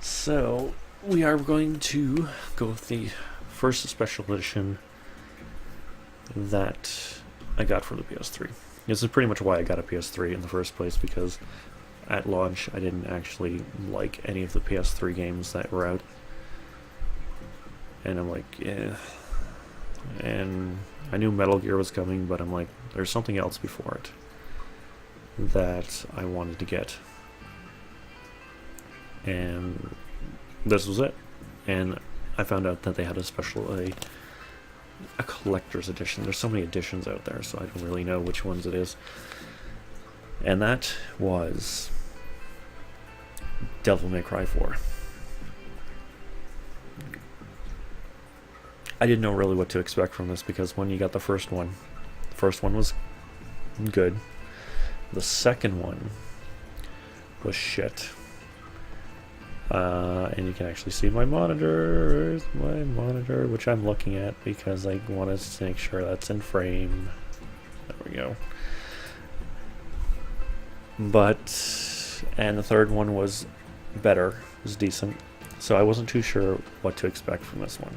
So, we are going to go with the first special edition that I got for the PS3. This is pretty much why I got a PS3 in the first place, because at launch I didn't actually like any of the PS3 games that were out. And I'm like, yeah. And I knew Metal Gear was coming, but I'm like, there's something else before it that I wanted to get. And this was it. And I found out that they had a collector's edition. There's so many editions out there, so I don't really know which ones it is. And that was Devil May Cry 4. I didn't know really what to expect from this, because when you got the first one was good. The second one was shit. And you can actually see my monitor, which I'm looking at because I want to make sure that's in frame. There we go. And the third one was better, was decent. So I wasn't too sure what to expect from this one.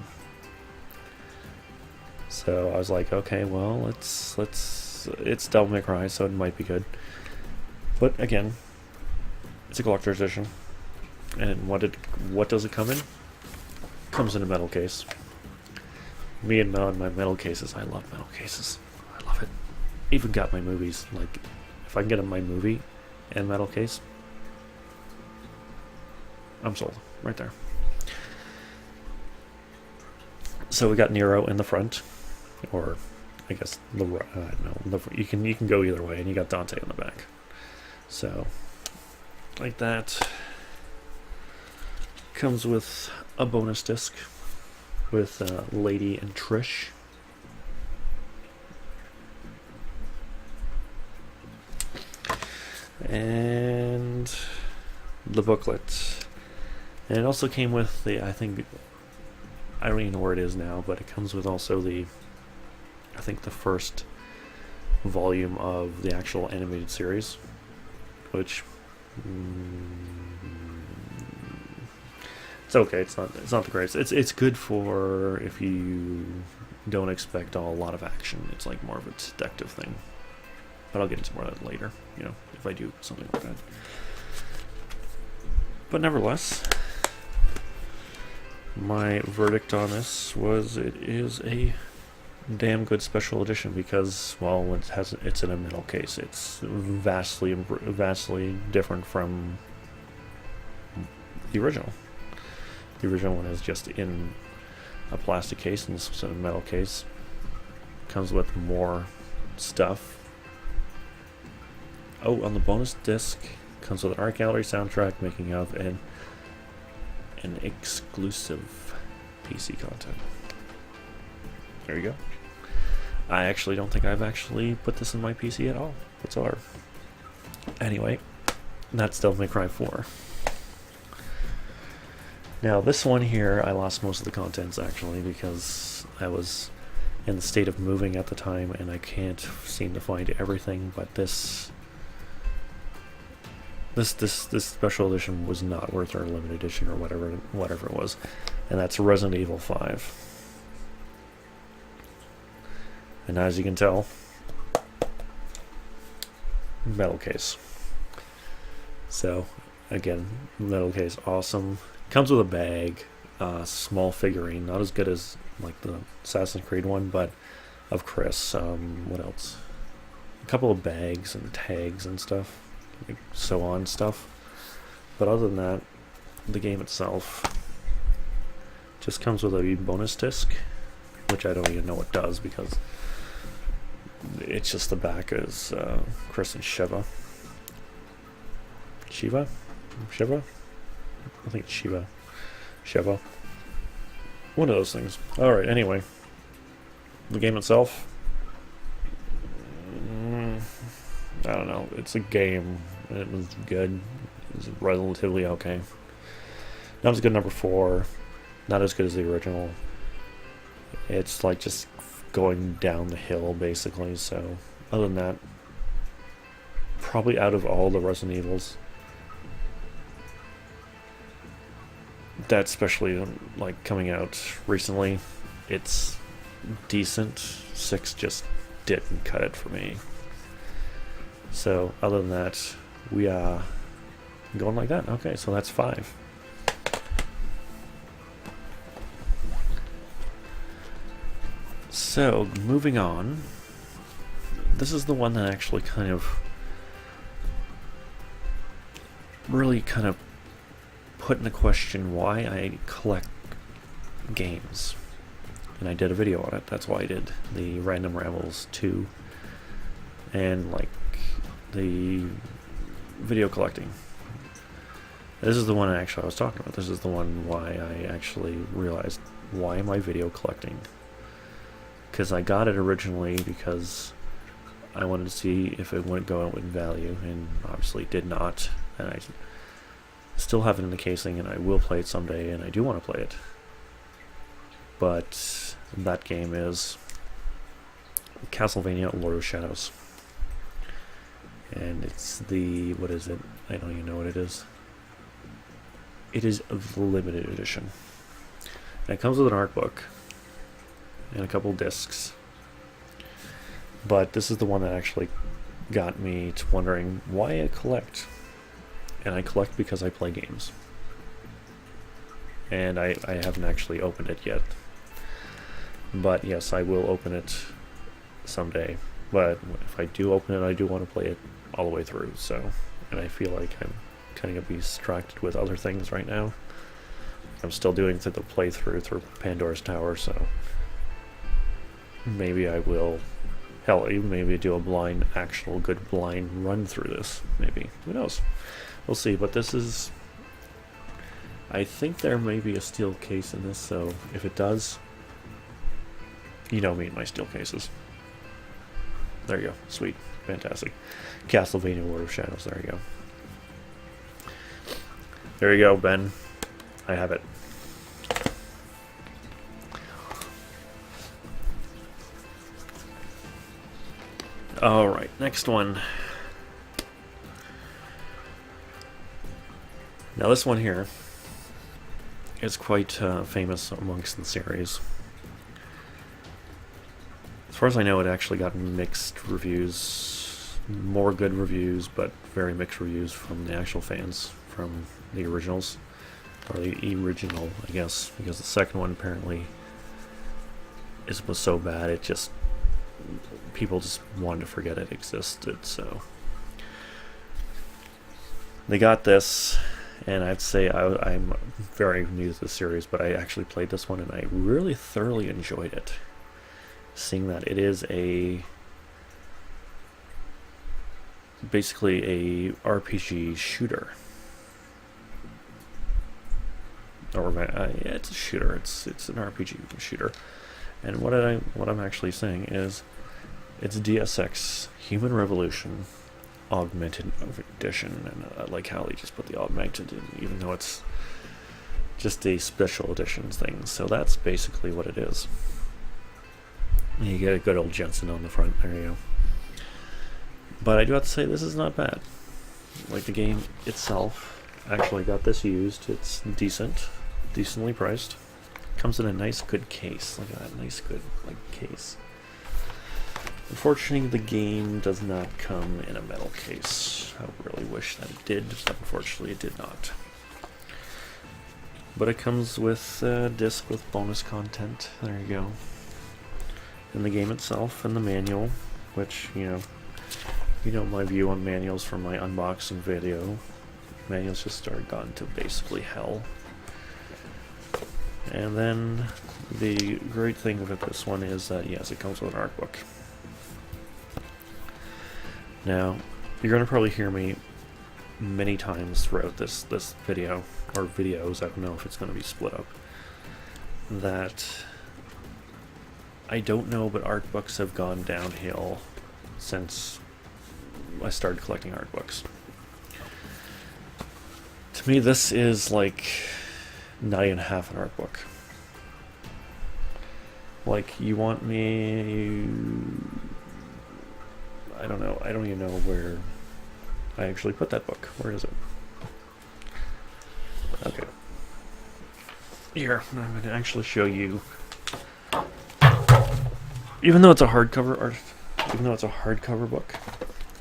So I was like, okay, well, it's Devil May Cry, so it might be good. But again, it's a collector's edition. And what does it come in? Comes in a metal case. Me and my metal cases. I love metal cases. I love it. Even got my movies. Like, if I can get my movie and metal case, I'm sold. Right there. So we got Nero in the front, or I guess you can go either way, and you got Dante in the back. So, like that. Comes with a bonus disc with Lady and Trish. And the booklet. And it also came with I don't even know where it is now, but it comes with also the first volume of the actual animated series, which it's okay. It's not the greatest. It's good for if you don't expect a lot of action. It's like more of a detective thing. But I'll get into more of that later, if I do something like that. But nevertheless, my verdict on this was it is a damn good special edition because, well, it's in a metal case. It's vastly different from the original. The original one is just in a plastic case, and this was in a metal case. Comes with more stuff. Oh, on the bonus disc, comes with an art gallery, soundtrack, making of, and an exclusive PC content. There you go. I actually don't think I've actually put this in my PC at all whatsoever. Anyway, that's Devil May Cry 4. Now, this one here, I lost most of the contents, actually, because I was in the state of moving at the time, and I can't seem to find everything, but this special edition was not worth our limited edition, or whatever it was, and that's Resident Evil 5. And as you can tell, metal case. So, again, metal case, awesome. Comes with a bag, small figurine, not as good as like the Assassin's Creed one, but of Chris. What else? A couple of bags and tags and stuff, like so on stuff. But other than that, the game itself just comes with a bonus disc, which I don't even know what does because it's just the back is Chris and Shiva. Shiva? I think it's Shiva. One of those things. Alright, anyway. The game itself, I don't know. It's a game. It was good. It was relatively okay. Not as good as number 4. Not as good as the original. It's like just going down the hill, basically. So, other than that, probably out of all the Resident Evils, that especially like coming out recently, it's decent. 6 just didn't cut it for me. So other than that, we are going like that. Okay, so that's 5. So moving on, this is the one that actually kind of really kind of put into question why I collect games. And I did a video on it. That's why I did the Random Rambles 2 and like the video collecting. This is the one actually I was talking about. This is the one why I actually realized, why am I video collecting? Because I got it originally because I wanted to see if it would go out with value, and obviously it did not. And I still have it in the casing, and I will play it someday, and I do want to play it. But that game is Castlevania Lord of Shadows. And it's the, what is it? I don't even know what it is. It is a limited edition. And it comes with an art book and a couple discs. But this is the one that actually got me to wondering why I collect. And I collect because I play games. And I haven't actually opened it yet. But yes, I will open it someday. But if I do open it, I do want to play it all the way through. So, and I feel like I'm kind of distracted with other things right now. I'm still doing the playthrough through Pandora's Tower, so maybe I will, hell, even maybe do a actual good blind run through this. Maybe. Who knows? We'll see. But this is, I think there may be a steel case in this, so if it does, you know me and my steel cases. There you go. Sweet. Fantastic. Castlevania Lord of Shadows. There you go. There you go, Ben. I have it. Alright, next one. Now this one here is quite famous amongst the series. As far as I know, it actually got mixed reviews, more good reviews, but very mixed reviews from the actual fans, from the originals, or the original, I guess, because the second one apparently was so bad, it just, people just wanted to forget it existed, so they got this, and I'd say I'm very new to the series, but I actually played this one, and I really thoroughly enjoyed it. Seeing that it is basically a RPG shooter, or yeah, it's a shooter. It's an RPG shooter, and what I'm actually saying is, it's DSX Human Revolution Augmented Edition, and I like how they just put the augmented in, even though it's just a special editions thing. So that's basically what it is. You get a good old Jensen on the front. There you go. But I do have to say, this is not bad. Like, the game itself, actually got this used. It's decently priced. Comes in a nice, good case. Look at that nice, good case. Unfortunately, the game does not come in a metal case. I really wish that it did, but unfortunately, it did not. But it comes with a disc with bonus content. There you go. And the game itself and the manual, which, you know my view on manuals from my unboxing video. Manuals just started gone to basically hell. And then the great thing about this one is that, yes, it comes with an art book. Now, you're going to probably hear me many times throughout this video, or videos, I don't know if it's going to be split up, that I don't know, but art books have gone downhill since I started collecting art books. To me, this is like not even half an art book. Like, you want me... I don't know. I don't even know where I actually put that book. Where is it? Okay. Here, I'm going to actually show you. Even though it's a hardcover book.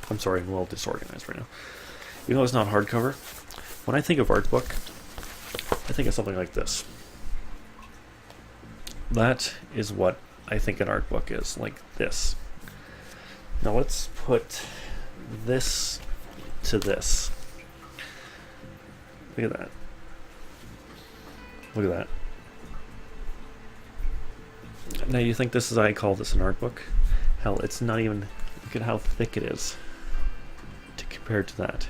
I'm sorry, I'm a little disorganized right now. Even though it's not hardcover, when I think of art book, I think of something like this. That is what I think an art book is, like this. Now let's put this to this. Look at that. Look at that. Now you think this is, I call this an art book? Hell, it's not even, look at how thick it is compared to that.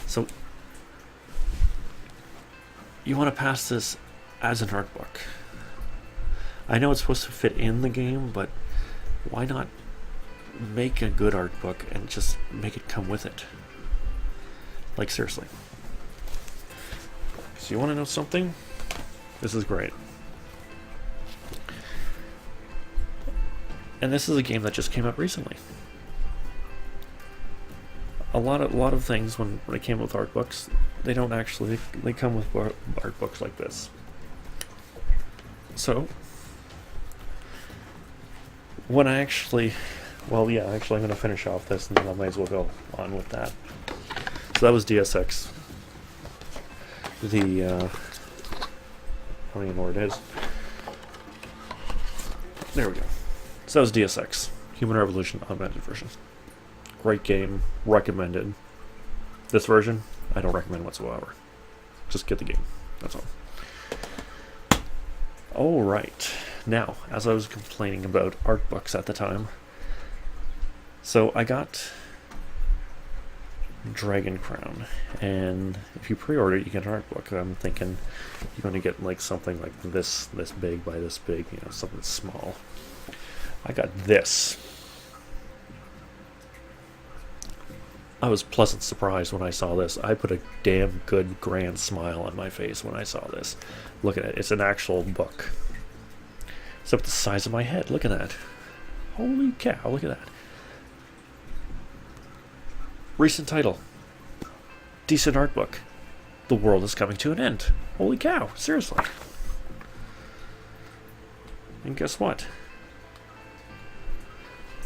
So, you want to pass this as an art book. I know it's supposed to fit in the game, but why not make a good art book and just make it come with it? Like, seriously. So you want to know something? This is great. And this is a game that just came out recently. A lot of things when they came with art books, they don't actually, they come with art books like this. So, when I actually, well, yeah, actually I'm going to finish off this and then I might as well go on with that. So that was DSX. I don't even know where it is. There we go. So that was DSX, Human Revolution Augmented Version. Great game, recommended. This version, I don't recommend whatsoever. Just get the game, that's all. Alright, now, as I was complaining about art books at the time, so I got Dragon Crown, and if you pre-order it, you get an art book. I'm thinking you're going to get like something like this big by this big, you know, something small. I got this. I was pleasant surprised when I saw this. I put a damn good grand smile on my face when I saw this. Look at it. It's an actual book. It's up the size of my head. Look at that. Holy cow, look at that. Recent title. Decent art book. The world is coming to an end. Holy cow, seriously. And guess what?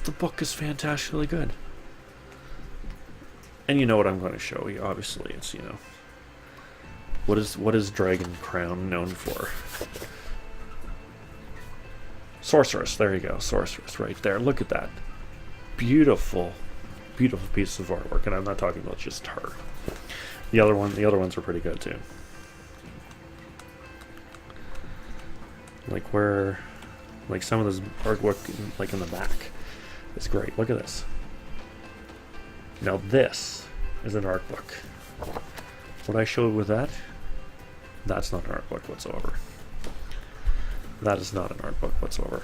The book is fantastically good. And you know what I'm going to show you, obviously. It's, you know, what is Dragon Crown known for? Sorceress, there you go, Sorceress, right there. Look at that. Beautiful, beautiful piece of artwork, and I'm not talking about just her. The other ones are pretty good too. Like some of this artwork, like in the back, is great. Look at this. Now this is an art book. What I showed with that, that's not an art book whatsoever. That is not an art book whatsoever.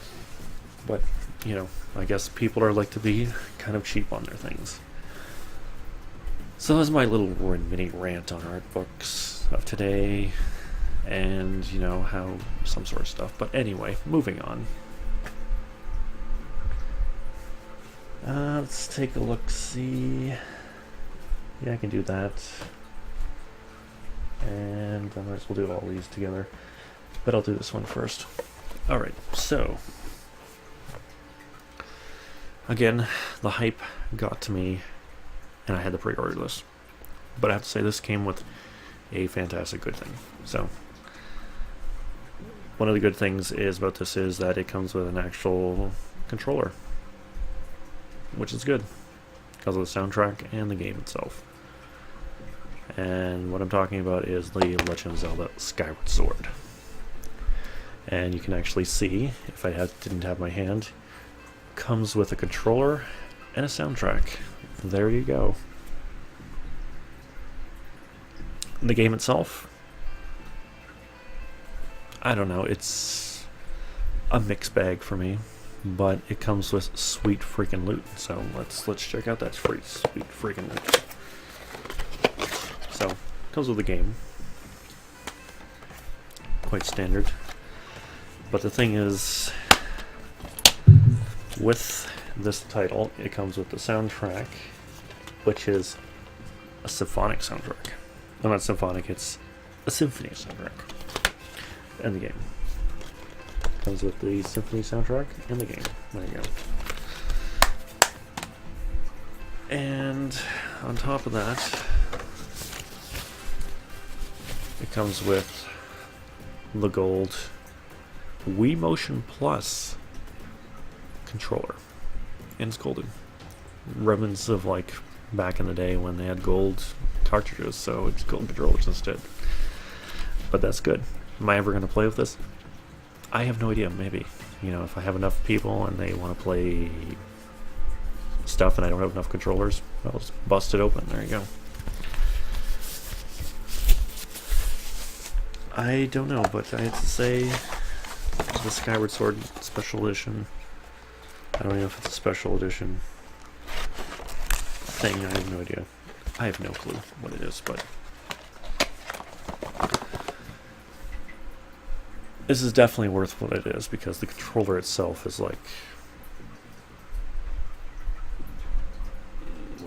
But, you know, I guess people are like to be kind of cheap on their things. So that's my little mini rant on art books of today. And, you know, how some sort of stuff. But anyway, moving on. Let's take a look, see. Yeah, I can do that. And I might as well do all these together. But I'll do this one first. Alright, so. Again, the hype got to me, and I had to pre-order this. But I have to say, this came with a fantastic good thing. So, one of the good things about this is that it comes with an actual controller, which is good because of the soundtrack and the game itself. And what I'm talking about is the Legend of Zelda Skyward Sword. And you can actually see, if I didn't have my hand, comes with a controller and a soundtrack. There you go. The game itself, I don't know, it's a mixed bag for me. But it comes with sweet freaking loot. So let's check out that sweet freaking loot. So, it comes with the game. Quite standard. But the thing is, with this title, it comes with the soundtrack, which is a symphonic soundtrack. No, not symphonic, it's a symphony soundtrack. and the game. Comes with the Symphony soundtrack and the game. There you go. And on top of that, it comes with the gold Wii Motion Plus controller. And it's golden. Remnants of like back in the day when they had gold cartridges, so it's golden controllers instead. But that's good. Am I ever going to play with this? I have no idea. Maybe. You know, if I have enough people and they want to play stuff and I don't have enough controllers, I'll just bust it open. There you go. I don't know, but I have to say the Skyward Sword Special Edition, I don't know if it's a special edition thing, I have no idea. I have no clue what it is, but this is definitely worth what it is, because the controller itself is like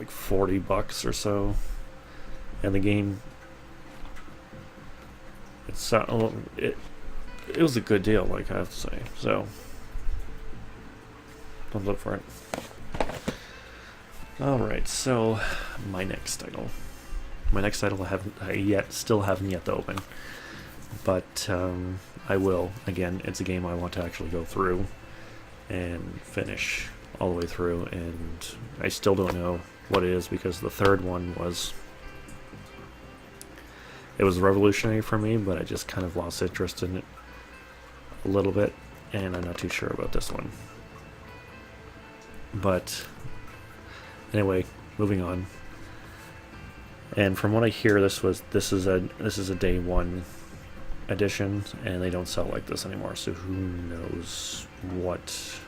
$40 or so, and the game it was a good deal, like I have to say. So don't look for it. All right, so my next title I still haven't yet to open, but I will. Again, it's a game I want to actually go through and finish all the way through, and I still don't know what it is, because the third one was revolutionary for me, but I just kind of lost interest in it a little bit, and I'm not too sure about this one. But anyway, moving on. And from what I hear, this is a day one edition, and they don't sell like this anymore. So who knows what?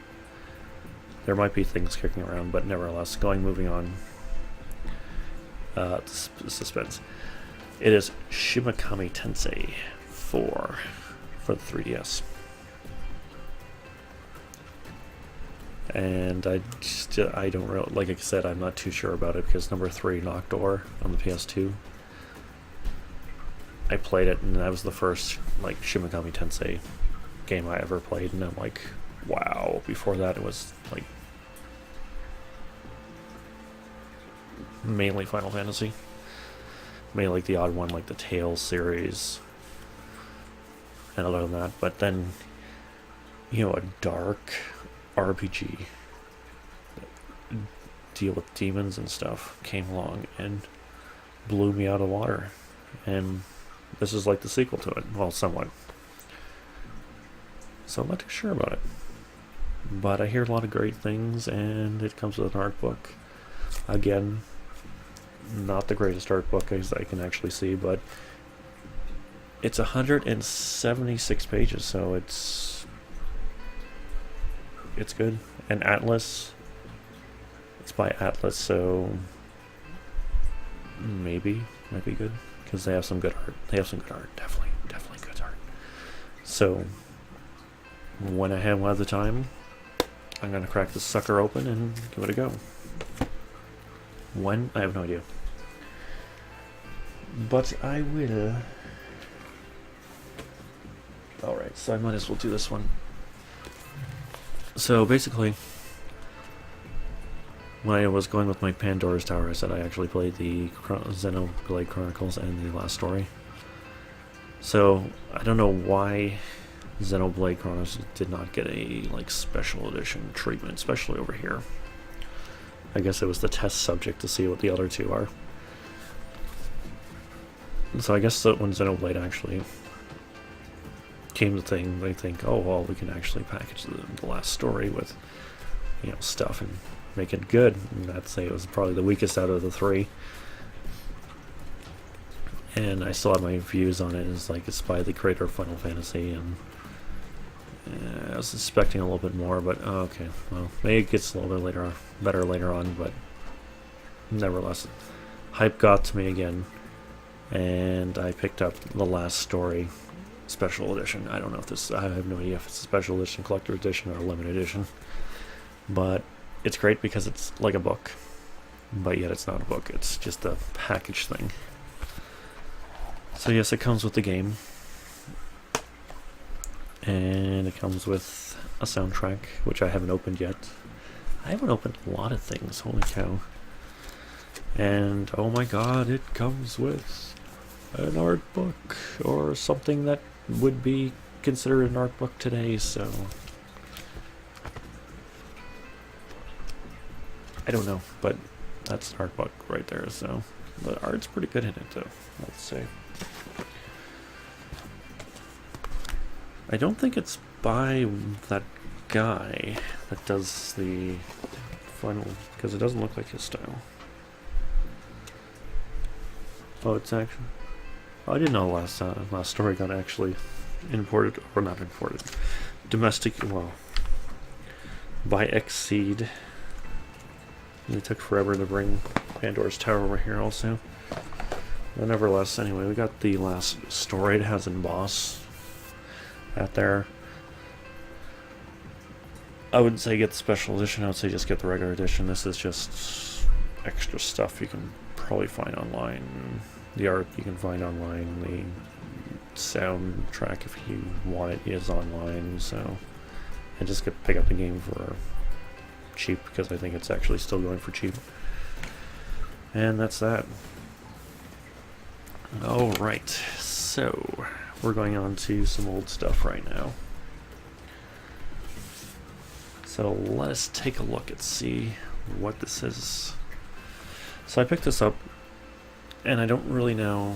There might be things kicking around, but nevertheless, moving on. Suspense. It is Shin Megami Tensei 4 for the 3DS. And I don't really, like I said, I'm not too sure about it, because number 3, Noctor, on the PS2, I played it, and that was the first like Shin Megami Tensei game I ever played, and I'm like, wow. Before that, it was like mainly Final Fantasy, mainly like the odd one, like the Tales series, and other than that. But then, you know, a dark RPG deal with demons and stuff came along and blew me out of the water, and this is like the sequel to it, well, somewhat. So I'm not too sure about it, but I hear a lot of great things, and it comes with an art book. Again, not the greatest art book as I can actually see, but it's 176 pages, so it's good. And Atlas, it's by Atlas, so maybe might be good, because they have some good art. Definitely good art. So when I have the time, I'm gonna crack this sucker open and give it a go. When? I have no idea. But I will. Alright, so I might as well do this one. So basically, when I was going with my Pandora's Tower, I said I actually played the Xenoblade Chronicles and the last story. So I don't know why Xenoblade Chronicles did not get a like special edition treatment, especially over here. I guess it was the test subject to see what the other two are. So I guess that when Xenoblade actually came to thing, they think, oh well, we can actually package the last story with, you know, stuff and make it good. And I'd say it was probably the weakest out of the three. And I still have my views on it. It's like it's by the creator of Final Fantasy, and I was expecting a little bit more, but okay, well, maybe it gets a little bit better later on, but nevertheless, hype got to me again, and I picked up the last story special edition. I don't know if this, I have no idea if it's a special edition, collector edition, or a limited edition, but it's great because it's like a book, but yet it's not a book, it's just a package thing. So yes, it comes with the game, And it comes with a soundtrack, which I haven't opened yet. I haven't opened a lot of things, holy cow. And oh my god, it comes with an art book, or something that would be considered an art book today, so I don't know, but that's an art book right there, so the art's pretty good in it though, let's say. I don't think it's by that guy that does the final, because it doesn't look like his style. Oh, it's actually... Oh, I didn't know last story got actually imported, or not imported. Domestic, well, by Exceed. And it took forever to bring Pandora's Tower over here also. But nevertheless, anyway, we got the last story. It has in boss out there. I wouldn't say get the special edition, I would say just get the regular edition. This is just extra stuff you can probably find online. The art you can find online, the soundtrack if you want it is online, so I just get to pick up the game for cheap because I think it's actually still going for cheap. And that's that. Alright, so we're going on to some old stuff right now. So let us take a look and see what this is. So I picked this up, and I don't really know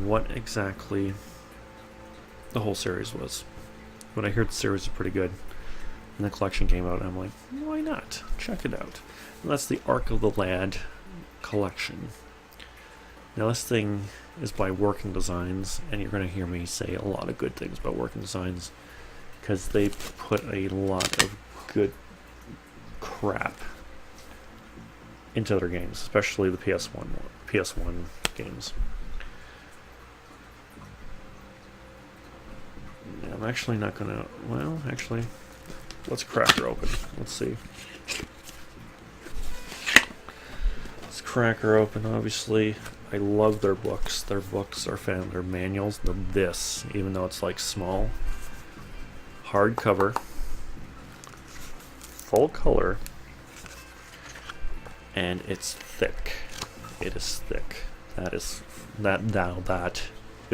what exactly the whole series was. But I heard the series is pretty good, and the collection came out, and I'm like, why not? Check it out. And that's the Ark of the Lad collection. Now this thing is by Working Designs, and you're going to hear me say a lot of good things about Working Designs, because they put a lot of good crap into their games, especially the PS1 games. Yeah, I'm actually not gonna, well, actually, let's crack her open. Let's see. Let's crack her open. Obviously, I love their books. Their books are found, their manuals. This, even though it's like small, hardcover, full color, and it's thick. It is thick. That is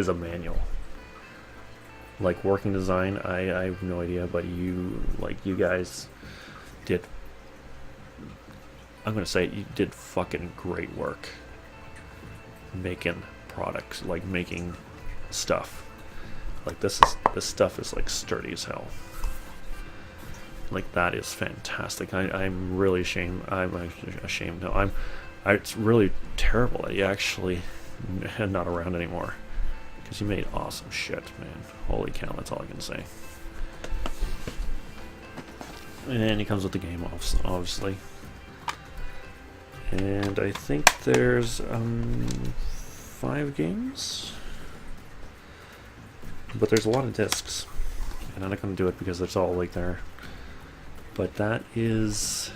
a manual. Like Working Design, I have no idea, but you guys did, I'm gonna say you did fucking great work making products, like making stuff. Like this stuff is like sturdy as hell. Like that is fantastic. I'm really ashamed. I'm ashamed. No, it's really terrible that you actually are not around anymore, because you made awesome shit, man. Holy cow, that's all I can say. And he comes with the game, obviously. And I think there's 5 games, but there's a lot of discs, and I'm not going to do it because it's all like there. But that is,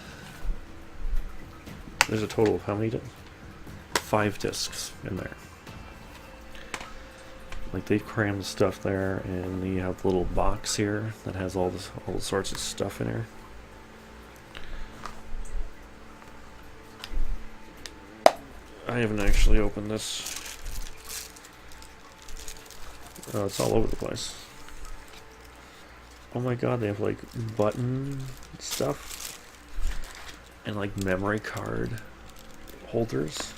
there's a total of how many discs? 5 discs in there. Like they crammed stuff there, and you have the little box here that has all sorts of stuff in there. I haven't actually opened this. Oh, it's all over the place. Oh my god, they have like button stuff and like memory card holders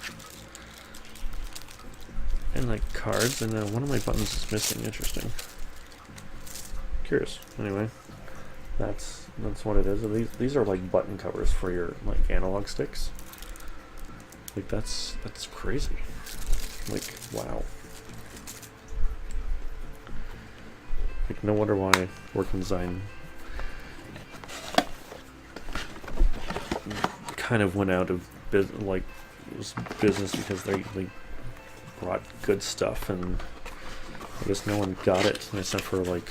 and like cards, and one of my buttons is missing. Interesting. Curious. Anyway, that's what it is. These are like button covers for your like analog sticks. Like that's crazy. Like wow. Like no wonder why Working Design kind of went out of business, because they brought good stuff, and I guess no one got it except for like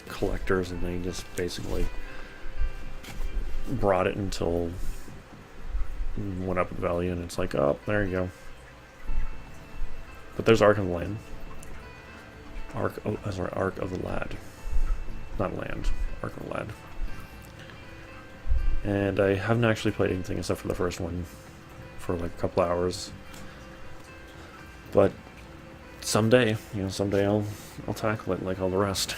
collectors, and they just basically brought it until it went up in value, and it's like, oh, there you go. But there's Ark of the Lad. Ark of the Lad. not land, Arc Lad. And I haven't actually played anything except for the first one for like a couple hours. But someday, someday I'll tackle it like all the rest.